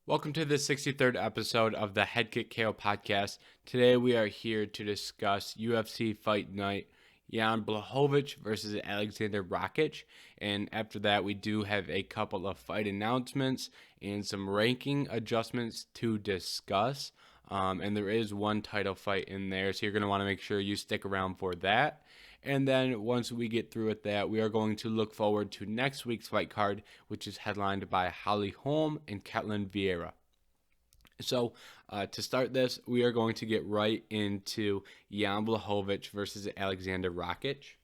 Welcome to the 63rd episode of the Head Kick KO podcast. Today we are here to discuss UFC Fight Night, Jan Blachowicz versus Alexander Rocketch. And after that, we do have a couple of fight announcements and some ranking adjustments to discuss. And there is one title fight in there, so you're going to want to make sure you stick around for that. And then once we get through with that, we are going to look forward to next week's fight card, which is headlined by Holm and Katelyn Vieira. So to start this, we are going to get right into Yamblahovic versus Alexander Rocketch.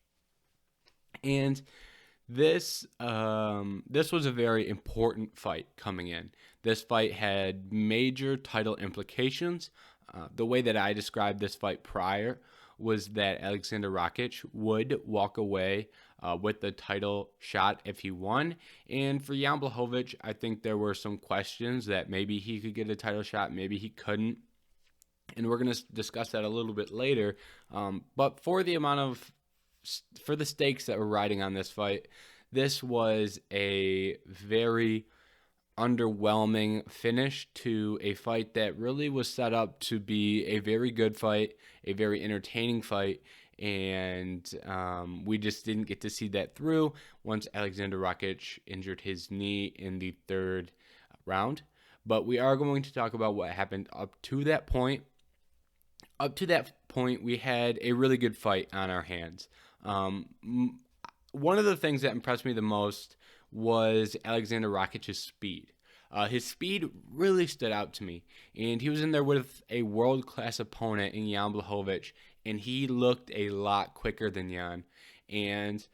And this was a very important fight coming in. This fight had major title implications. The way that I described this fight prior was that Alexander Rocketch would walk away with the title shot if he won. And for Yamblahovic, I think there were some questions that maybe he could get a title shot, maybe he couldn't. And we're going to discuss that a little bit later. But for the stakes that were riding on this fight, this was a very underwhelming finish to a fight that really was set up to be a very good fight, a very entertaining fight, and we just didn't get to see that through once Alexander Rocketch injured his knee in the third round. But we are going to talk about what happened up to that point. Up to that point, we had a really good fight on our hands. One of the things that impressed me the most was Alexander Rocketch's speed. His speed really stood out to me, and he was in there with a world-class opponent in Jan Blachowicz, and he looked a lot quicker than Jan. And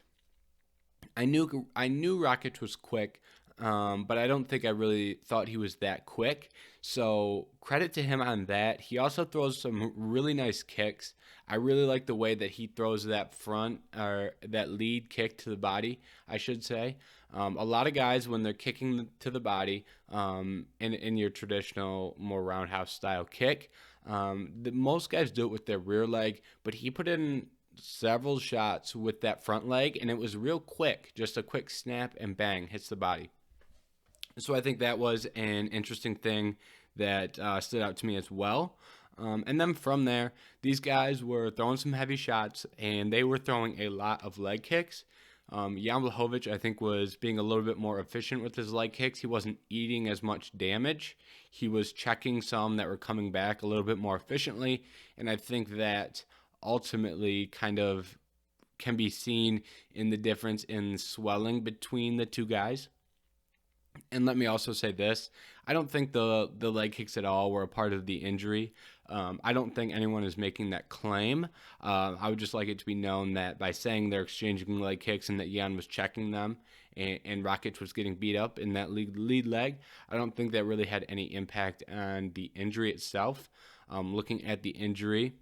I knew Rakic was quick, but I don't think I really thought he was that quick. So credit to him on that. He also throws some really nice kicks. I really like the way that he throws that that lead kick to the body, I should say. A lot of guys, when they're kicking to the body in your traditional, more roundhouse style kick, most guys do it with their rear leg, but he put in several shots with that front leg, and it was real quick, just a quick snap and bang, hits the body. So I think that was an interesting thing that stood out to me as well. And then from there, these guys were throwing some heavy shots, and they were throwing a lot of leg kicks. Yamblahovic, I think, was being a little bit more efficient with his leg kicks. He wasn't eating as much damage. He was checking some that were coming back a little bit more efficiently, and I think that ultimately kind of can be seen in the difference in swelling between the two guys. And let me also say this. I don't think the leg kicks at all were a part of the injury. I don't think anyone is making that claim. I would just like it to be known that by saying they're exchanging leg kicks and that Jan was checking them and Rakic was getting beat up in that lead leg, I don't think that really had any impact on the injury itself. Looking at the injury,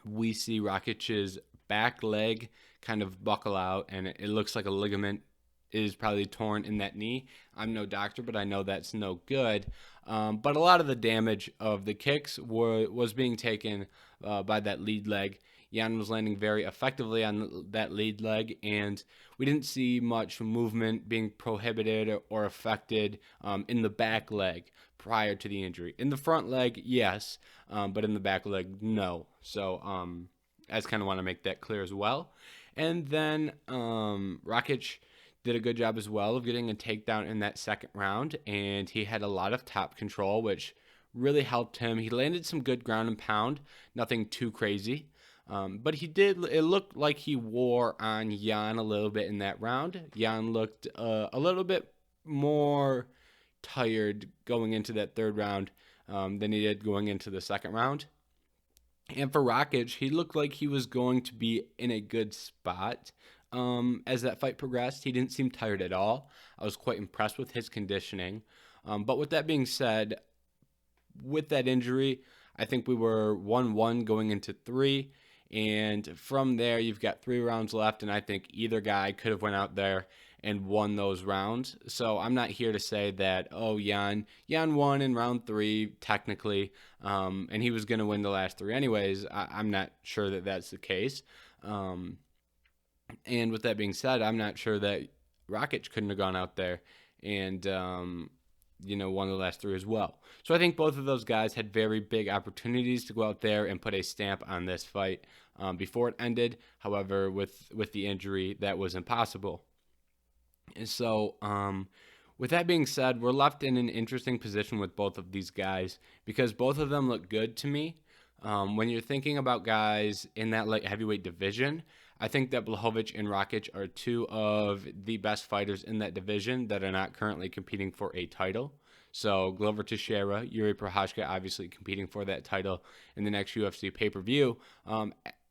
we see Rakic's back leg kind of buckle out, and it looks like a ligament is probably torn in that knee. I'm no doctor, but I know that's no good. But a lot of the damage of the kicks was being taken by that lead leg. Jan was landing very effectively on that lead leg, and we didn't see much movement being prohibited or affected in the back leg prior to the injury. In the front leg, yes, but in the back leg, no. So I just kind of want to make that clear as well. And then Rakic did a good job as well of getting a takedown in that second round, and he had a lot of top control, which really helped him. He landed some good ground and pound, nothing too crazy, but it looked like he wore on Jan a little bit in that round. Jan looked a little bit more tired going into that third round than he did going into the second round. And for Rakic, he looked like he was going to be in a good spot. As that fight progressed, he didn't seem tired at all. I was quite impressed with his conditioning. But with that being said, with that injury, I think we were 1-1 going into 3. And from there, you've got 3 rounds left, and I think either guy could have went out there and won those rounds. So I'm not here to say that, Jan won in round 3, technically, and he was going to win the last 3 anyways. I'm not sure that that's the case. And with that being said, I'm not sure that Rakic couldn't have gone out there and one of the last three as well. So I think both of those guys had very big opportunities to go out there and put a stamp on this fight before it ended. However, with the injury, that was impossible. And so, with that being said, we're left in an interesting position with both of these guys because both of them look good to me. When you're thinking about guys in that light heavyweight division, I think that Blachowicz and Rakic are two of the best fighters in that division that are not currently competing for a title. So Glover Teixeira, Yuri Prochazka obviously competing for that title in the next UFC pay-per-view.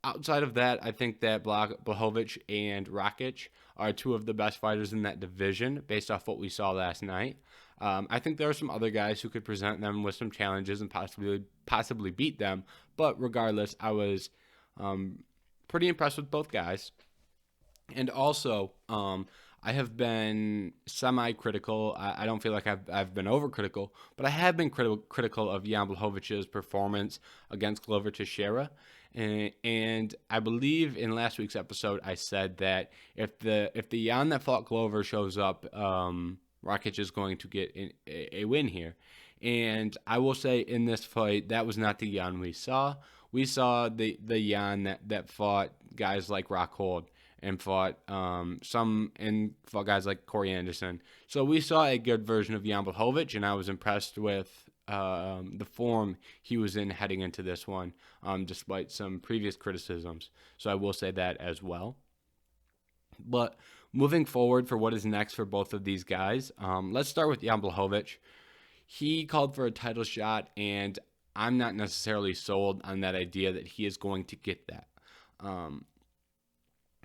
Outside of that, I think that Blachowicz and Rakic are two of the best fighters in that division based off what we saw last night. I think there are some other guys who could present them with some challenges and possibly beat them. But regardless, I was pretty impressed with both guys. And also, I have been semi-critical. I don't feel like I've been overcritical, but I have been critical of Yamblahovic's performance against Glover Teixeira. And I believe in last week's episode, I said that if the Jan that fought Glover shows up, Rakic is going to get a win here. And I will say in this fight, that was not the Jan we saw. We saw the Jan that fought guys like Rockhold and fought fought guys like Corey Anderson. So we saw a good version of Yamblahovic, and I was impressed with the form he was in heading into this one, despite some previous criticisms. So I will say that as well. But moving forward for what is next for both of these guys, let's start with Yamblahovic. He called for a title shot, and I'm not necessarily sold on that idea that he is going to get that.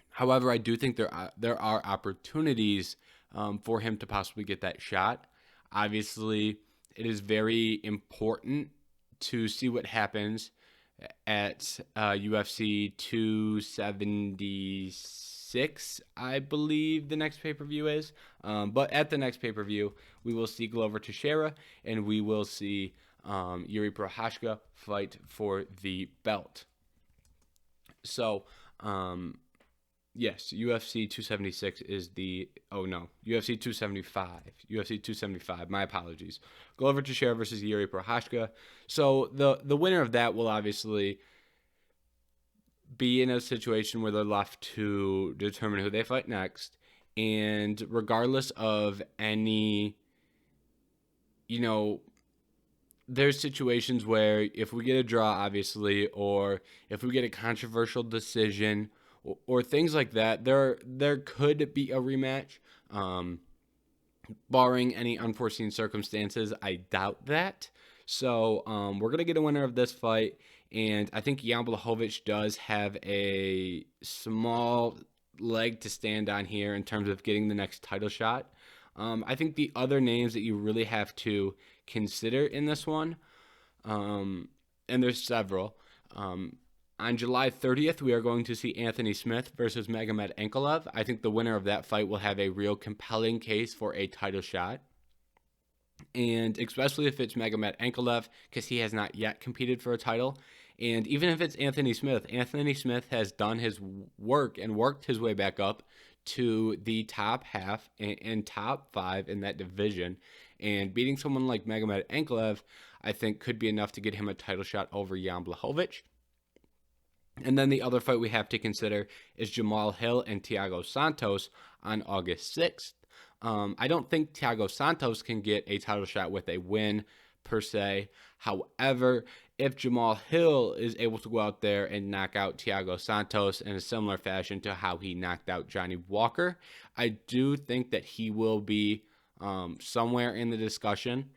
However, I do think there are opportunities for him to possibly get that shot. Obviously, it is very important to see what happens at UFC 276, I believe the next pay-per-view is. But at the next pay-per-view, we will see Glover Teixeira, and we will see Yuri Prochazka fight for the belt. So, yes, UFC 276 is UFC 275. UFC 275, my apologies. Glover Teixeira versus Yuri Prochazka. So the winner of that will obviously be in a situation where they're left to determine who they fight next. And regardless of any, there's situations where if we get a draw, obviously, or if we get a controversial decision or things like that, there could be a rematch. Barring any unforeseen circumstances, I doubt that. So we're going to get a winner of this fight, and I think Yamblahovic does have a small leg to stand on here in terms of getting the next title shot. I think the other names that you really have to consider in this one, and there's several, on July 30th, we are going to see Anthony Smith versus Magomed Ankelov. I think the winner of that fight will have a real compelling case for a title shot. And especially if it's Magomed Ankelov, because he has not yet competed for a title. And even if it's Anthony Smith has done his work and worked his way back up to the top half and top 5 in that division. And beating someone like Magomed Ankelov, I think, could be enough to get him a title shot over Yamblahovic. And then the other fight we have to consider is Jamal Hill and Thiago Santos on August 6th. I don't think Thiago Santos can get a title shot with a win per se. However, if Jamal Hill is able to go out there and knock out Thiago Santos in a similar fashion to how he knocked out Johnny Walker, I do think that he will be somewhere in the discussion.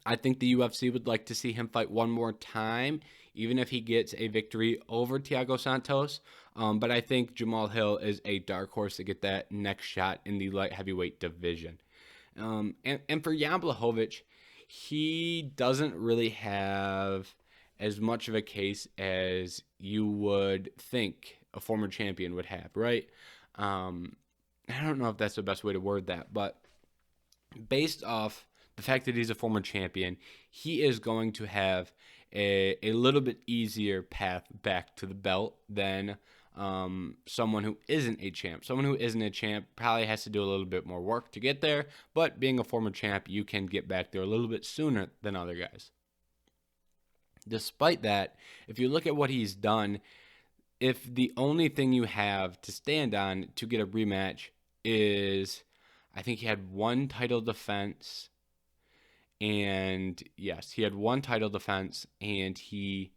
I think the UFC would like to see him fight one more time, even if he gets a victory over Thiago Santos. But I think Jamal Hill is a dark horse to get that next shot in the light heavyweight division. And for Yamblahovic, he doesn't really have as much of a case as you would think a former champion would have, right? I don't know if that's the best way to word that, but based off the fact that he's a former champion, he is going to have a little bit easier path back to the belt than someone who isn't a champ. Someone who isn't a champ probably has to do a little bit more work to get there, but being a former champ, you can get back there a little bit sooner than other guys. Despite that, if you look at what he's done, if the only thing you have to stand on to get a rematch is, I think he had one title defense, and yes, he had one title defense, and he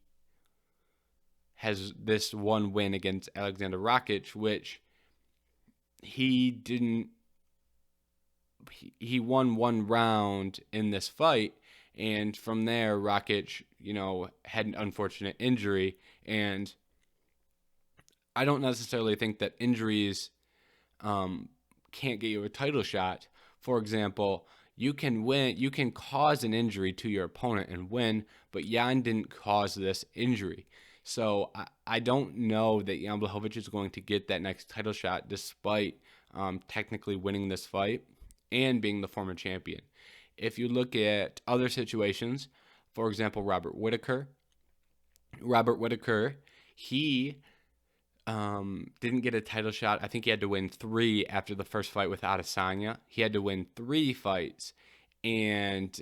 has this one win against Alexander Rocketch, which he won one round in this fight, and from there, Rakic, had an unfortunate injury, and I don't necessarily think that injuries can't get you a title shot. For example, you can win, you can cause an injury to your opponent and win, but Jan didn't cause this injury. So I don't know that Yamblahovic is going to get that next title shot despite technically winning this fight and being the former champion. If you look at other situations, for example, Robert Whittaker, he didn't get a title shot. I think he had to win 3 after the first fight with Adesanya. He had to win 3 fights, and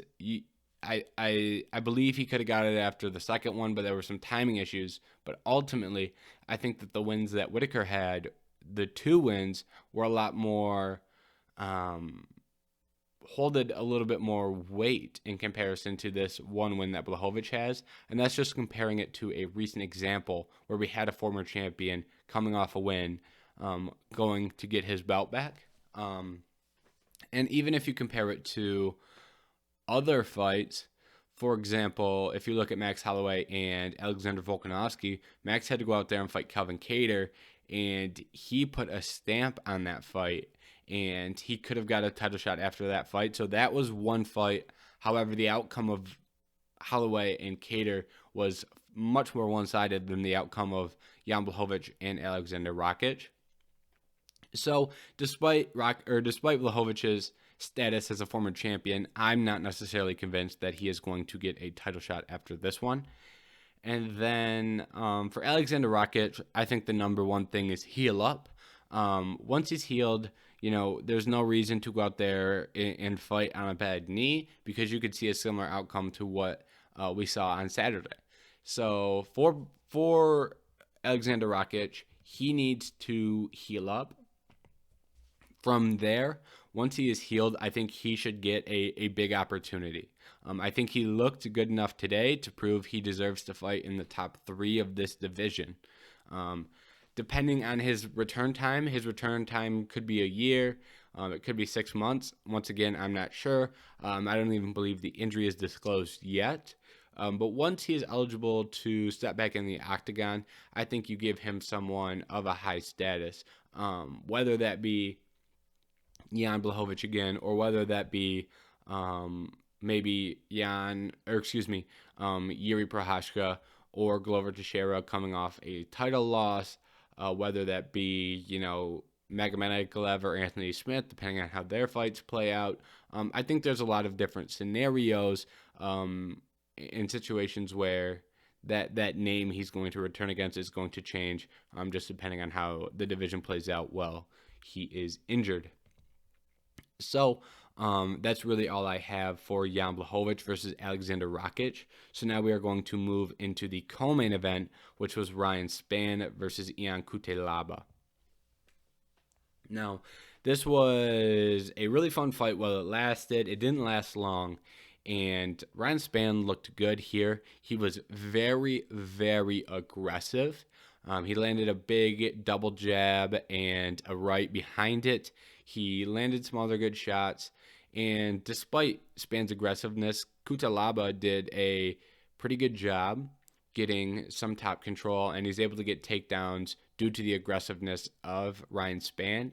I believe he could have got it after the second one, but there were some timing issues. But ultimately, I think that the wins that Whittaker had, the 2 wins, were a lot more holded a little bit more weight in comparison to this one win that Blachowicz has. And that's just comparing it to a recent example where we had a former champion coming off a win, going to get his belt back. And even if you compare it to other fights, for example, if you look at Max Holloway and Alexander Volkanovski, Max had to go out there and fight Calvin Kattar, and he put a stamp on that fight, and he could have got a title shot after that fight. So that was one fight. However, the outcome of Holloway and Kattar was much more one-sided than the outcome of Yamblahovic and Alexander Rocketch. So despite Blachowicz' status as a former champion, I'm not necessarily convinced that he is going to get a title shot after this one. And then for Alexander Rocketch, I think the number one thing is heal up. Once he's healed, there's no reason to go out there and fight on a bad knee, because you could see a similar outcome to what we saw on Saturday. So for Alexander Rocketch, he needs to heal up. From there, once he is healed, I think he should get a big opportunity. I think he looked good enough today to prove he deserves to fight in the top 3 of this division. Depending on his return time could be a year. It could be 6 months. Once again, I'm not sure. I don't even believe the injury is disclosed yet. But once he is eligible to step back in the octagon, I think you give him someone of a high status, whether that be Jan Blachowicz again, or whether that be maybe Yuri Prochazka or Glover Teixeira coming off a title loss, whether that be, Magomedov or Anthony Smith, depending on how their fights play out. I think there's a lot of different scenarios in situations where that name he's going to return against is going to change, just depending on how the division plays out while he is injured. So that's really all I have for Jan Blachowicz versus Alexander Rocketch. So now we are going to move into the co-main event, which was Ryan Spann versus Ian Cutelaba. Now, this was a really fun fight while it lasted. It didn't last long, and Ryan Spann looked good here. He was very, very aggressive. He landed a big double jab and a right behind it. He landed some other good shots. And despite Spann's aggressiveness, Cutelaba did a pretty good job getting some top control, and he's able to get takedowns due to the aggressiveness of Ryan Spann.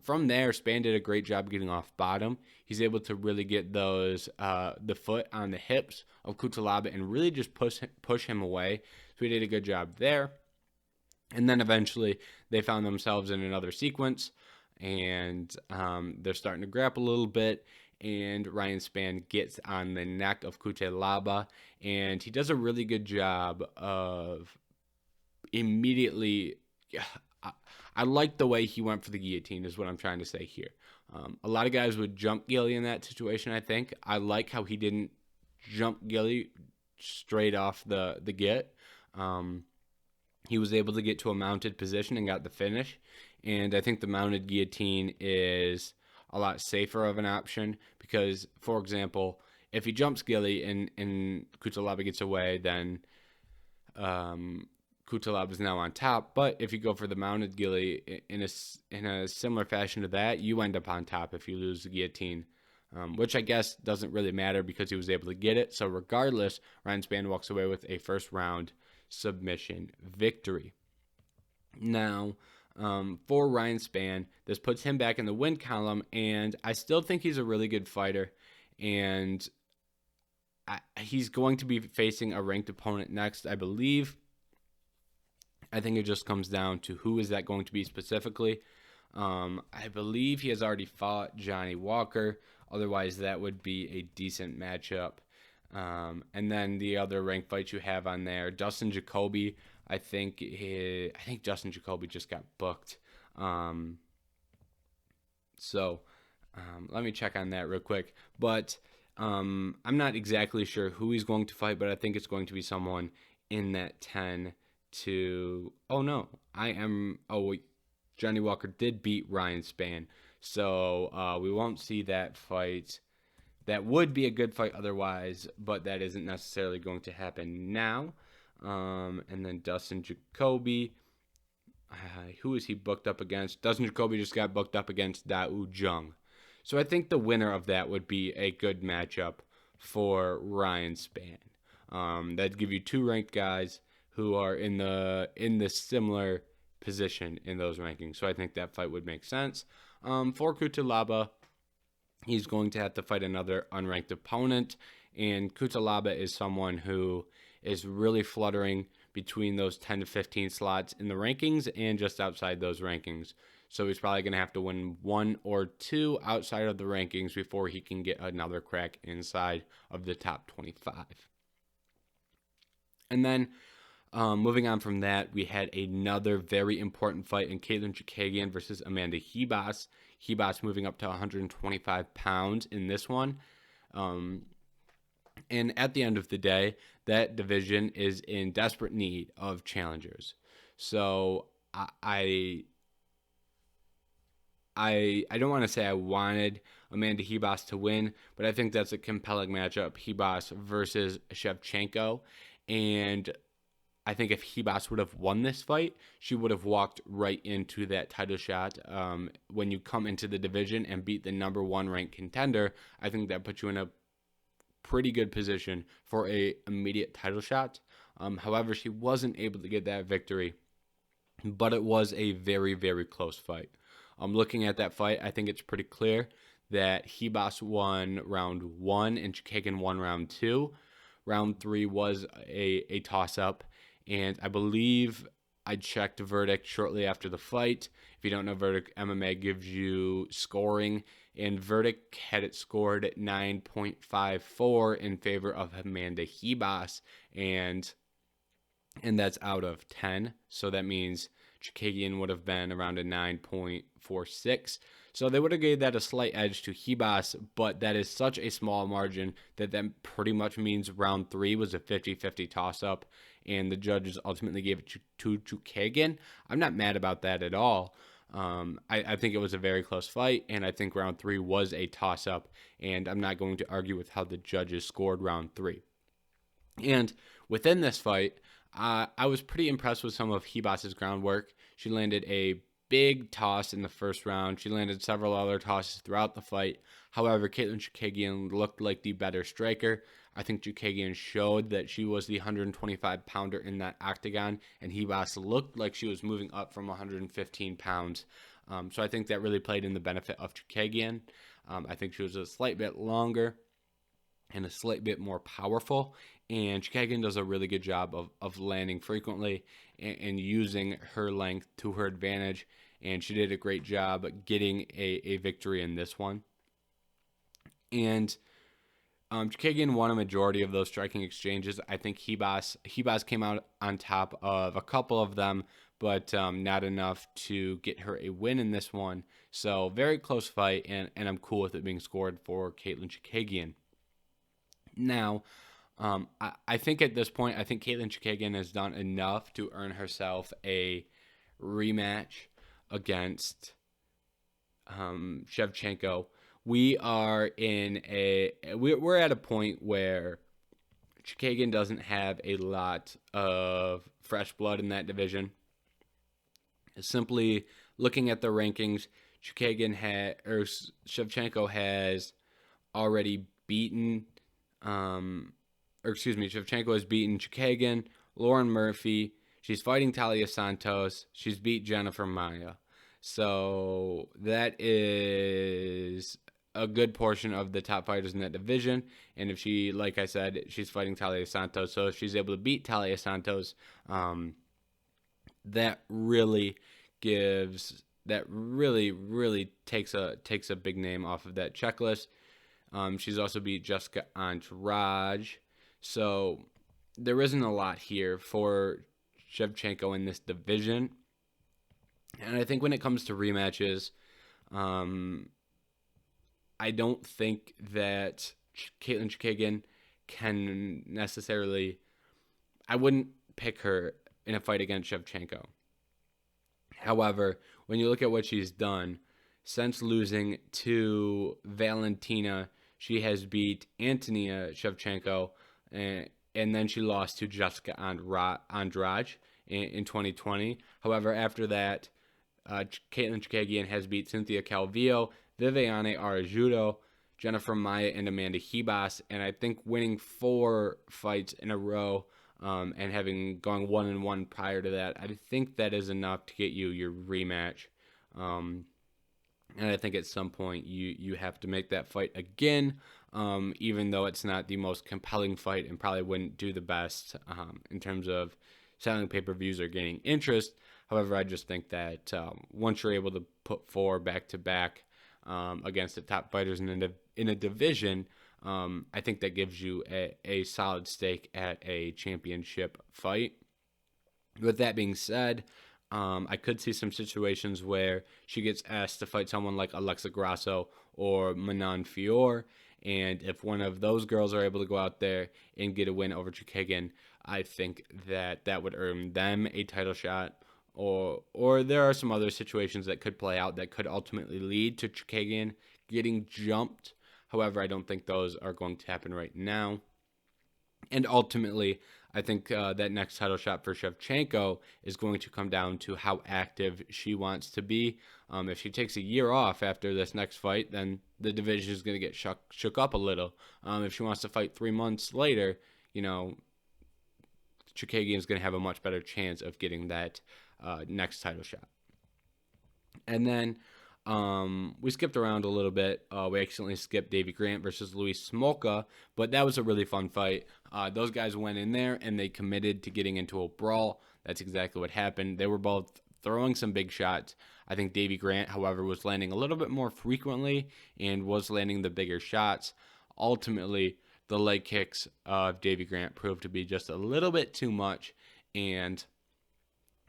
From there, Spann did a great job getting off bottom. He's able to really get those the foot on the hips of Cutelaba and really just push him away. So he did a good job there. And then eventually they found themselves in another sequence, and they're starting to grapple a little bit, and Ryan Spann gets on the neck of Cutelaba, and he does a really good job of immediately yeah, I like the way he went for the guillotine is what I'm trying to say here. A lot of guys would jump Gilly in that situation, I think. I like how he didn't jump Gilly straight off the get. He was able to get to a mounted position and got the finish. And I think the mounted guillotine is a lot safer of an option because, for example, if he jumps Gilly and Cutelaba gets away, then Cutelaba is now on top. But if you go for the mounted Gilly in a similar fashion to that, you end up on top if you lose the guillotine. Which I guess doesn't really matter because he was able to get it. So regardless, Ryan Spann walks away with a first round submission victory. Now, for Ryan Spann, this puts him back in the win column, and I still think he's a really good fighter, and he's going to be facing a ranked opponent next, I believe. I think it just comes down to who is that going to be specifically. I believe he has already fought Johnny Walker. Otherwise, that would be a decent matchup. And then the other ranked fights you have on there, Dustin Jacoby. I think Dustin Jacoby just got booked. So let me check on that real quick. But I'm not exactly sure who he's going to fight, but I think it's going to be someone in that 10 to. Oh no, Johnny Walker did beat Ryan Spann. So we won't see that fight. That would be a good fight otherwise, but that isn't necessarily going to happen now. And then Dustin Jacoby. Who is he booked up against? Dustin Jacoby just got booked up against Dao Jung. So I think the winner of that would be a good matchup for Ryan Spann. That'd give you two ranked guys who are in the similar position in those rankings. So I think that fight would make sense. For Cutelaba, he's going to have to fight another unranked opponent, and Cutelaba is someone who is really fluttering between those 10 to 15 slots in the rankings and just outside those rankings. So he's probably going to have to win one or two outside of the rankings before he can get another crack inside of the top 25. And then moving on from that, we had another very important fight in Katelyn Chookagian versus Amanda Hebas. Hebas moving up to 125 pounds in this one. And at the end of the day, that division is in desperate need of challengers. So I don't want to say I wanted Amanda Hebas to win, but I think that's a compelling matchup, Hebas versus Shevchenko. And I think if Hebas would have won this fight, she would have walked right into that title shot. When you come into the division and beat the number one ranked contender, I think that puts you in a pretty good position for a immediate title shot. However, she wasn't able to get that victory, but it was a very, very close fight. Looking at that fight, I think it's pretty clear that Hebas won round 1 and Chookagian won round 2. Round 3 was a toss-up, and I believe I checked the verdict shortly after the fight. If you don't know, Verdict MMA gives you scoring, and Verdict had it scored at 9.54 in favor of Amanda Hebas, and that's out of 10. So that means Chookagian would have been around a 9.46. So they would have gave that a slight edge to Hebas, but that is such a small margin that pretty much means round 3 was a 50-50 toss-up, and the judges ultimately gave it to Chookagian. I'm not mad about that at all. I think it was a very close fight, and I think round 3 was a toss-up, and I'm not going to argue with how the judges scored round 3. And within this fight, I was pretty impressed with some of Hebas' groundwork. She landed a big toss in the first round. She landed several other tosses throughout the fight. However, Katelyn Chookagian looked like the better striker. I think Chookagian showed that she was the 125-pounder in that octagon, and Hebas looked like she was moving up from 115 pounds. So I think that really played in the benefit of Chookagian. I think she was a slight bit longer and a slight bit more powerful, and Chookagian does a really good job of landing frequently and using her length to her advantage, and she did a great job getting a victory in this one. And Chookagian won a majority of those striking exchanges. I think Hebas came out on top of a couple of them, but not enough to get her a win in this one. So very close fight, and I'm cool with it being scored for Katelyn Chookagian. Now, I think at this point, I think Katelyn Chookagian has done enough to earn herself a rematch against Shevchenko. We're at a point where Chookagian doesn't have a lot of fresh blood in that division. Simply looking at the rankings, Shevchenko has already beaten, Shevchenko has beaten Chookagian, Lauren Murphy. She's fighting Talia Santos. She's beat Jennifer Maia. So that is a good portion of the top fighters in that division. And if she, like I said, she's fighting Talia Santos. So if she's able to beat Talia Santos, that really takes a big name off of that checklist. She's also beat Jessica Andrade. So there isn't a lot here for Shevchenko in this division. And I think when it comes to rematches, I don't think that Katelyn Chookagian can necessarily... I wouldn't pick her in a fight against Shevchenko. However, when you look at what she's done, since losing to Valentina, she has beat Antonia Shevchenko, and then she lost to Jessica Andrade in 2020. However, after that, Katelyn Chookagian has beat Cynthia Calvillo, Viviane Araújo, Jennifer Maia, and Amanda Hebas. And I think winning 4 fights in a row and having gone 1-1 prior to that, I think that is enough to get you your rematch. And I think at some point you have to make that fight again, even though it's not the most compelling fight and probably wouldn't do the best in terms of selling pay-per-views or gaining interest. However, I just think that once you're able to put 4 back-to-back against the top fighters in a division, I think that gives you a solid stake at a championship fight. With that being said, I could see some situations where she gets asked to fight someone like Alexa Grasso or Manon Fior, and if one of those girls are able to go out there and get a win over Chookagian, I think that would earn them a title shot. Or there are some other situations that could play out that could ultimately lead to Chookagian getting jumped. However, I don't think those are going to happen right now. And ultimately, I think that next title shot for Shevchenko is going to come down to how active she wants to be. If she takes a year off after this next fight, then the division is going to get shook up a little. If she wants to fight 3 months later, Chookagian is going to have a much better chance of getting that next title shot. And then we skipped around a little bit. We accidentally skipped Davey Grant versus Luis Smolka, but that was a really fun fight. Those guys went in there and they committed to getting into a brawl. That's exactly what happened. They were both throwing some big shots. I think Davey Grant, however, was landing a little bit more frequently and was landing the bigger shots. Ultimately, the leg kicks of Davey Grant proved to be just a little bit too much, and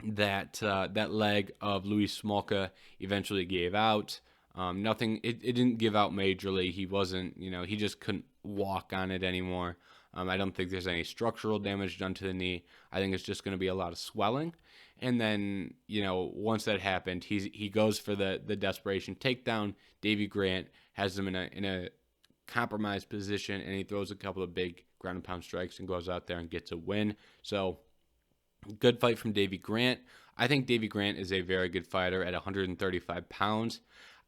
that leg of Luis Smolka eventually gave out. It didn't give out majorly. He wasn't, he just couldn't walk on it anymore. I don't think there's any structural damage done to the knee. I think it's just going to be a lot of swelling. And then, once that happened, he goes for the desperation takedown. Davey Grant has him in a compromised position, and he throws a couple of big ground and pound strikes and goes out there and gets a win. So, good fight from Davey Grant. I think Davey Grant is a very good fighter at 135 pounds.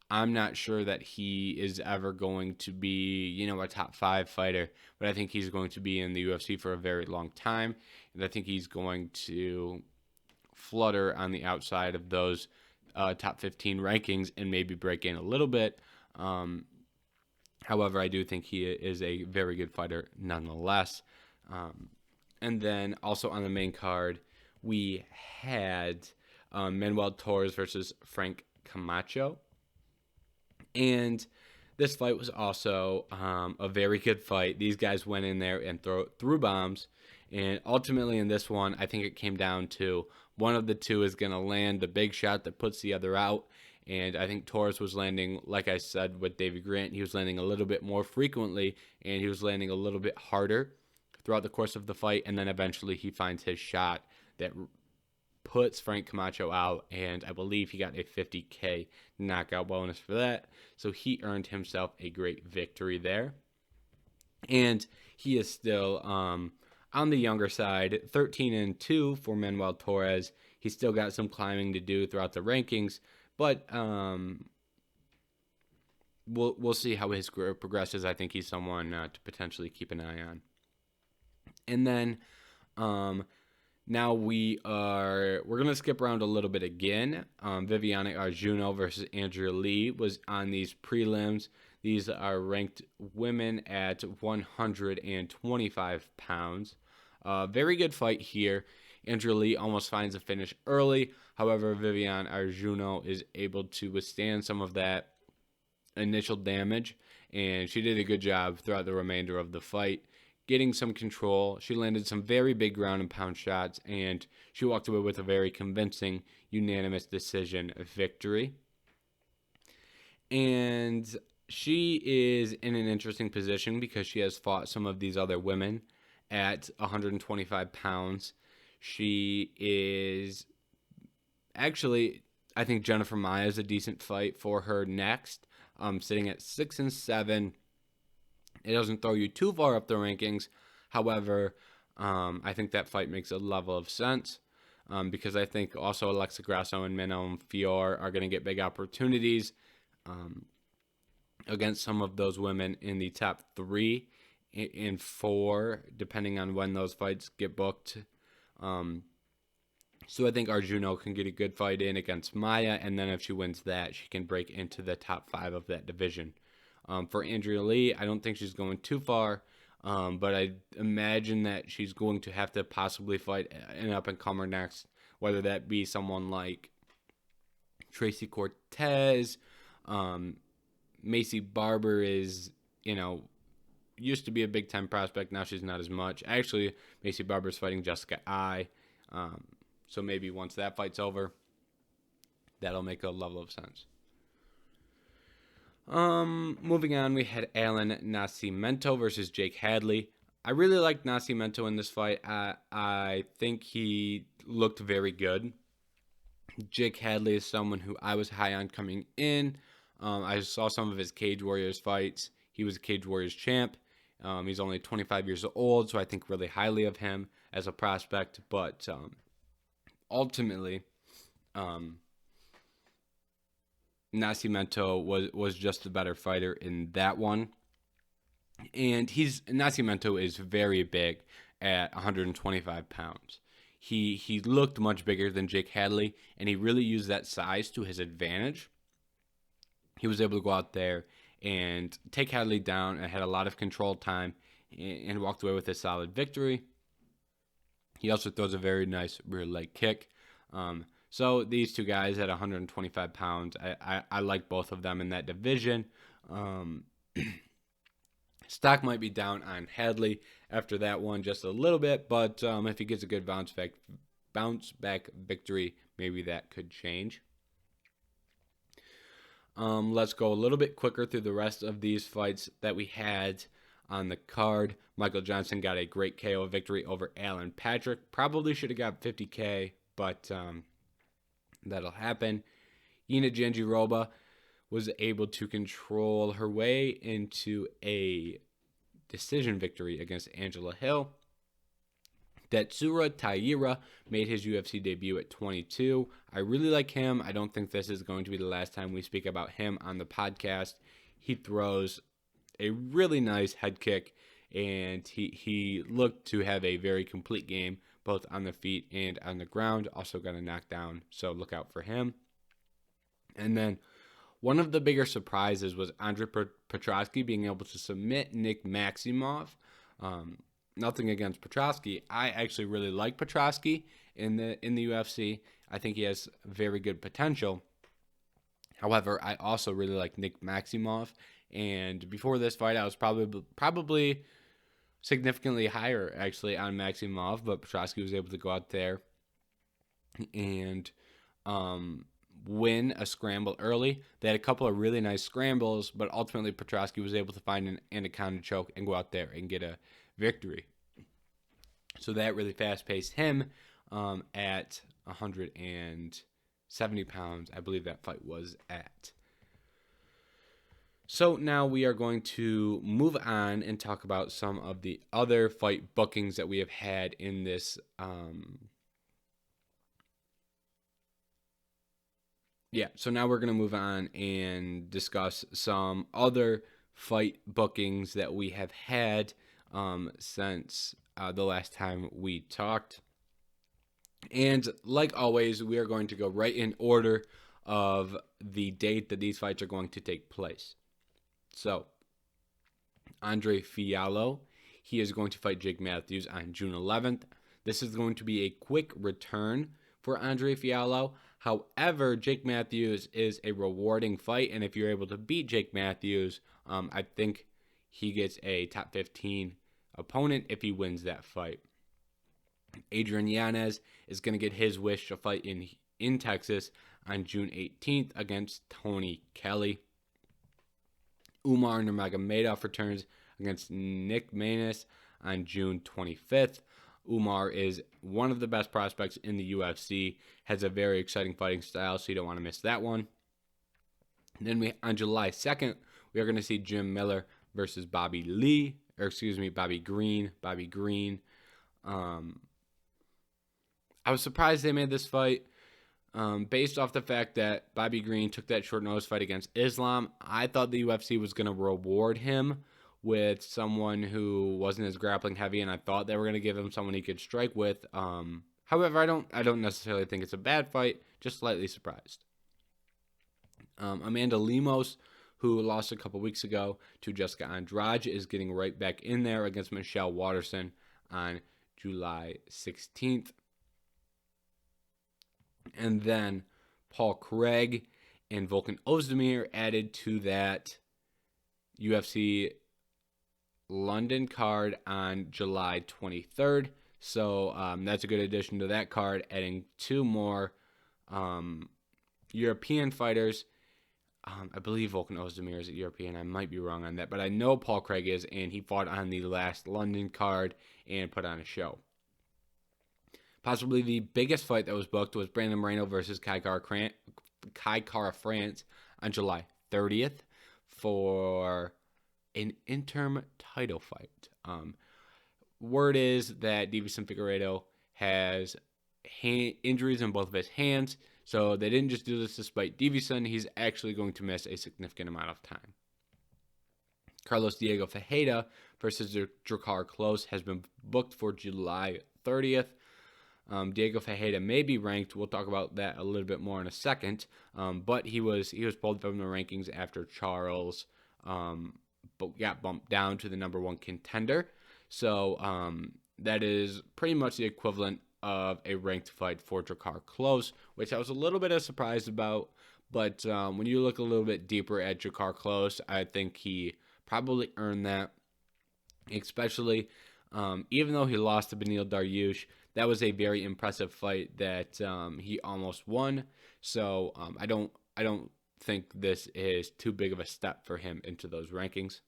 I'm not sure that he is ever going to be, a top 5 fighter, but I think he's going to be in the UFC for a very long time, and I think he's going to flutter on the outside of those top 15 rankings and maybe break in a little bit. However, I do think he is a very good fighter nonetheless. And then also on the main card, we had Manuel Torres versus Frank Camacho. And this fight was also a very good fight. These guys went in there and threw bombs. And ultimately in this one, I think it came down to one of the two is going to land the big shot that puts the other out. And I think Torres was landing, like I said with Davey Grant, he was landing a little bit more frequently, and he was landing a little bit harder throughout the course of the fight. And then eventually he finds his shot that puts Frank Camacho out, and I believe he got a $50K knockout bonus for that. So he earned himself a great victory there. And he is still on the younger side, 13-2 for Manuel Torres. He's still got some climbing to do throughout the rankings, but we'll see how his career progresses. I think he's someone to potentially keep an eye on. And then now we're gonna skip around a little bit again. Viviane Arjuno versus Andrea Lee was on these prelims. These are ranked women at 125 pounds. Very good fight here. Andrea Lee almost finds a finish early. However, Viviane Arjuno is able to withstand some of that initial damage, and she did a good job throughout the remainder of the fight, getting some control. She landed some very big ground and pound shots, and she walked away with a very convincing unanimous decision victory. And she is in an interesting position because she has fought some of these other women at 125 pounds. She is actually, I think Jennifer Maia is a decent fight for her next. Sitting at 6-7. It doesn't throw you too far up the rankings. However, I think that fight makes a level of sense because I think also Alexa Grasso and Manon Fior are going to get big opportunities against some of those women in the top 3 and 4, depending on when those fights get booked. So I think Arjuno can get a good fight in against Maia, and then if she wins that, she can break into the top 5 of that division. For Andrea Lee, I don't think she's going too far, but I imagine that she's going to have to possibly fight an up-and-comer next, whether that be someone like Tracy Cortez. Macy Barber is, used to be a big-time prospect. Now she's not as much. Actually, Macy Barber's fighting Jessica Ai. So maybe once that fight's over, that'll make a level of sense. Moving on, we had Alan Nasimento versus Jake Hadley. I really liked Nasimento in this fight. I think he looked very good. Jake Hadley is someone who I was high on coming in. I saw some of his Cage Warriors fights. He was a Cage Warriors champ. He's only 25 years old, so I think really highly of him as a prospect. But ultimately, Nasimento was just a better fighter in that one. And Nasimento is very big at 125 pounds. He looked much bigger than Jake Hadley, and he really used that size to his advantage. He was able to go out there and take Hadley down and had a lot of control time and walked away with a solid victory. He also throws a very nice rear leg kick. So these two guys at 125 pounds, I like both of them in that division. Stock might be down on Hadley after that one just a little bit, but if he gets a good bounce back victory, maybe that could change. Let's go a little bit quicker through the rest of these fights that we had on the card. Michael Johnson got a great KO victory over Alan Patrick. Probably should have got 50K, but that'll happen. Yina Jandiroba was able to control her way into a decision victory against Angela Hill. Datsura Taira made his UFC debut at 22. I really like him. I don't think this is going to be the last time we speak about him on the podcast. He throws a really nice head kick, and he looked to have a very complete game, both on the feet and on the ground. Also got a knockdown, so look out for him. And then one of the bigger surprises was Andre Petrovsky being able to submit Nick Maximov. Nothing against Petrovsky. I actually really like Petrovsky in the UFC. I think he has very good potential. However, I also really like Nick Maximov. And before this fight, I was probably significantly higher actually on Maximov, but Petrovsky was able to go out there and win a scramble early. They had a couple of really nice scrambles, but ultimately Petrovsky was able to find an anaconda choke and go out there and get a victory. So that really fast-paced him at 170 pounds, I believe that fight was at. So now we are going to move on and talk about some of the other fight bookings that we have had in this so now we're going to move on and discuss some other fight bookings that we have had since the last time we talked. And like always, we are going to go right in order of the date that these fights are going to take place. So, Andre Fiallo, he is going to fight Jake Matthews on June 11th. This is going to be a quick return for Andre Fiallo. However, Jake Matthews is a rewarding fight, and if you're able to beat Jake Matthews, I think he gets a top 15 opponent if he wins that fight. Adrian Yanez is going to get his wish to fight in Texas on June 18th against Tony Kelly. Umar Nurmagomedov returns against Nick Maness on June 25th. Umar is one of the best prospects in the UFC, has a very exciting fighting style, so you don't want to miss that one. And then on July 2nd, we are going to see Jim Miller versus Bobby Green. I was surprised they made this fight. Based off the fact that Bobby Green took that short notice fight against Islam, I thought the UFC was going to reward him with someone who wasn't as grappling heavy, and I thought they were going to give him someone he could strike with. However, I don't necessarily think it's a bad fight, just slightly surprised. Amanda Lemos, who lost a couple weeks ago to Jessica Andrade, is getting right back in there against Michelle Waterson on July 16th. And then Paul Craig and Volkan Ozdemir added to that UFC London card on July 23rd. So that's a good addition to that card, adding two more European fighters. I believe Volkan Ozdemir is a European. I might be wrong on that, but I know Paul Craig is, and he fought on the last London card and put on a show. Possibly the biggest fight that was booked was Brandon Moreno versus Kai Kara France on July 30th for an interim title fight. Word is that Davison Figueiredo has injuries in both of his hands, so they didn't just do this to spite Davison. He's actually going to miss a significant amount of time. Carlos Diego Fajeda versus Drakkar Close has been booked for July 30th. Diego Fajeda may be ranked. We'll talk about that a little bit more in a second. But he was pulled from the rankings after Charles got bumped down to the number one contender. So that is pretty much the equivalent of a ranked fight for Drakkar Close, which I was a little bit surprised about. But when you look a little bit deeper at Drakkar Close, I think he probably earned that. Especially even though he lost to Beneil Dariush, that was a very impressive fight that he almost won. So I don't think this is too big of a step for him into those rankings.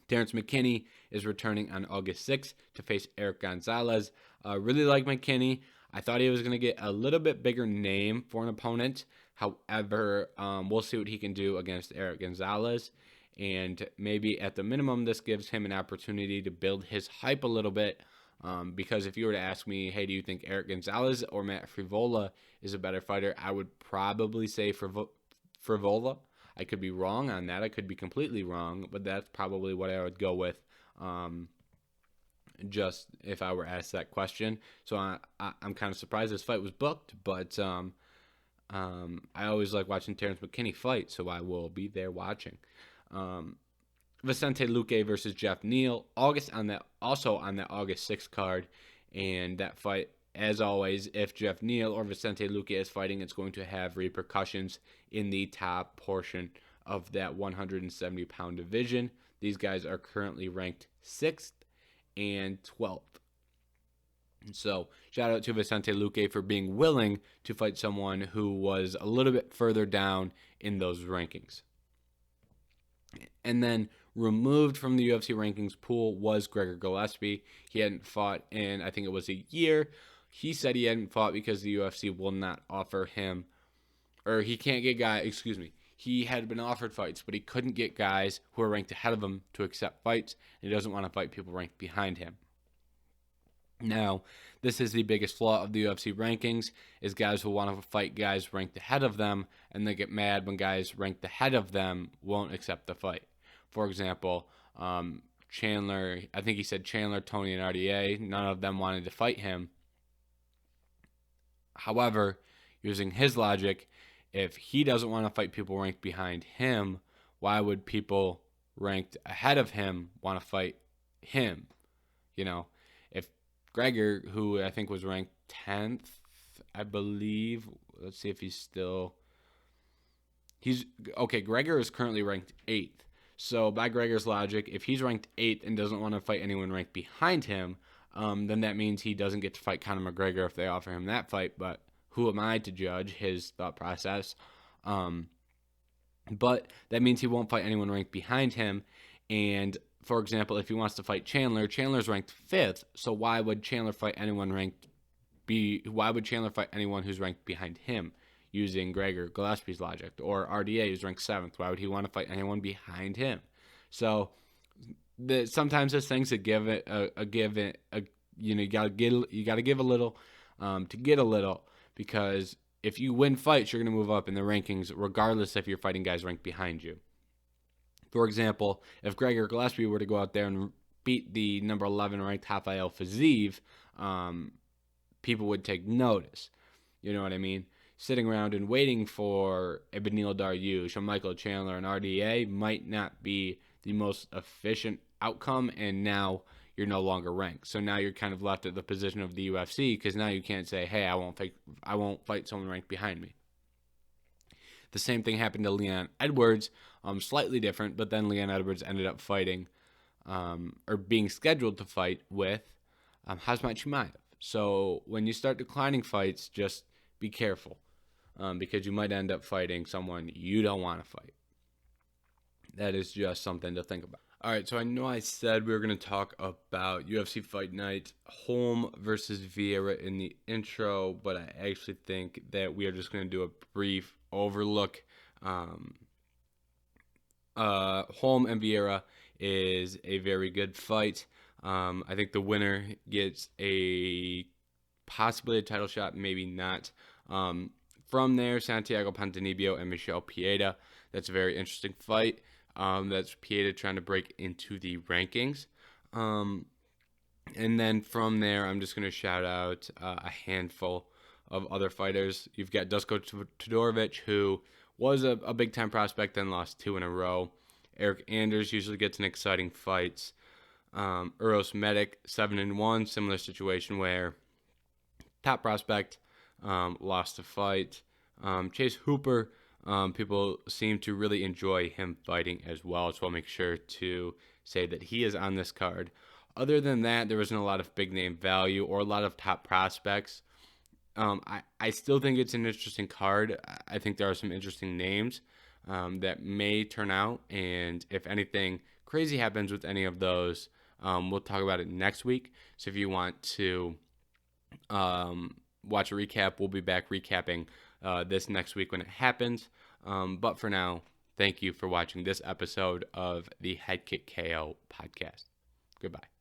Terence Mckinney is returning on August 6th to face Eric Gonzalez. Really like Mckinney. I thought he was going to get a little bit bigger name for an opponent. However, we'll see what he can do against Eric Gonzalez. And maybe at the minimum, this gives him an opportunity to build his hype a little bit. Because if you were to ask me, hey, do you think Eric Gonzalez or Matt Frivola is a better fighter? I would probably say Frivola. I could be wrong on that. I could be completely wrong, but that's probably what I would go with just if I were asked that question. So I'm kind of surprised this fight was booked, but I always like watching Terence Mckinney fight, so I will be there watching. Vicente Luque versus Jeff Neal, also on that August 6th card, and that fight, as always, if Jeff Neal or Vicente Luque is fighting, it's going to have repercussions in the top portion of that 170-pound division. These guys are currently ranked 6th and 12th. So shout out to Vicente Luque for being willing to fight someone who was a little bit further down in those rankings. And then removed from the UFC rankings pool was Gregor Gillespie. He hadn't fought in, I think it was a year. He said he hadn't fought because the UFC will not offer him, or he can't get guys, excuse me. He had been offered fights, but he couldn't get guys who are ranked ahead of him to accept fights. And he doesn't want to fight people ranked behind him. Now, this is the biggest flaw of the UFC rankings, is guys who want to fight guys ranked ahead of them, and they get mad when guys ranked ahead of them won't accept the fight. For example, Chandler, I think he said Chandler, Tony, and RDA, none of them wanted to fight him. However, using his logic, if he doesn't want to fight people ranked behind him, why would people ranked ahead of him want to fight him? You know, if Gregor, who I think was ranked 10th, I believe, let's see if Gregor is currently ranked 8th. So by Gregor's logic, if he's ranked 8th and doesn't want to fight anyone ranked behind him, then that means he doesn't get to fight Conor McGregor if they offer him that fight. But who am I to judge his thought process? But that means he won't fight anyone ranked behind him. And for example, if he wants to fight Chandler, Chandler's ranked 5th. So why would Chandler fight anyone who's ranked behind him? Using Gregor Gillespie's logic, or RDA, who's ranked 7th. Why would he want to fight anyone behind him? So sometimes there's things that give it you gotta give a little to get a little, because if you win fights, you're gonna move up in the rankings, regardless if you're fighting guys ranked behind you. For example, if Gregor Gillespie were to go out there and beat the number 11 ranked Rafael Fiziev, people would take notice. You know what I mean? Sitting around and waiting for a Beneil Dariush, a Michael Chandler, and RDA might not be the most efficient outcome, and now you're no longer ranked. So now you're kind of left at the position of the UFC, because now you can't say, hey, I won't fight someone ranked behind me. The same thing happened to Leon Edwards, slightly different, but then Leon Edwards ended up fighting, or being scheduled to fight with Khamzat Chimaev. So when you start declining fights, just be careful. Because you might end up fighting someone you don't want to fight. That is just something to think about. All right, so I know I said we were going to talk about UFC Fight Night, Holm versus Vieira in the intro, but I actually think that we are just going to do a brief overlook. Holm and Vieira is a very good fight. I think the winner gets possibly a title shot, maybe not. From there, Santiago Ponzinibbio and Michel Pieda. That's a very interesting fight. That's Pieda trying to break into the rankings. And then from there, I'm just going to shout out a handful of other fighters. You've got Dusko Todorovic, who was a big-time prospect, then lost 2 in a row. Eric Anders usually gets in exciting fights. Uros Medic, 7-1, similar situation where top prospect, lost a fight. Chase Hooper, people seem to really enjoy him fighting as well, so I'll make sure to say that he is on this card. Other than that, there isn't a lot of big name value or a lot of top prospects. I still think it's an interesting card. I think there are some interesting names that may turn out, and if anything crazy happens with any of those, we'll talk about it next week. So if you want to watch a recap, we'll be back recapping this next week when it happens. But for now, thank you for watching this episode of the Head Kick KO podcast. Goodbye.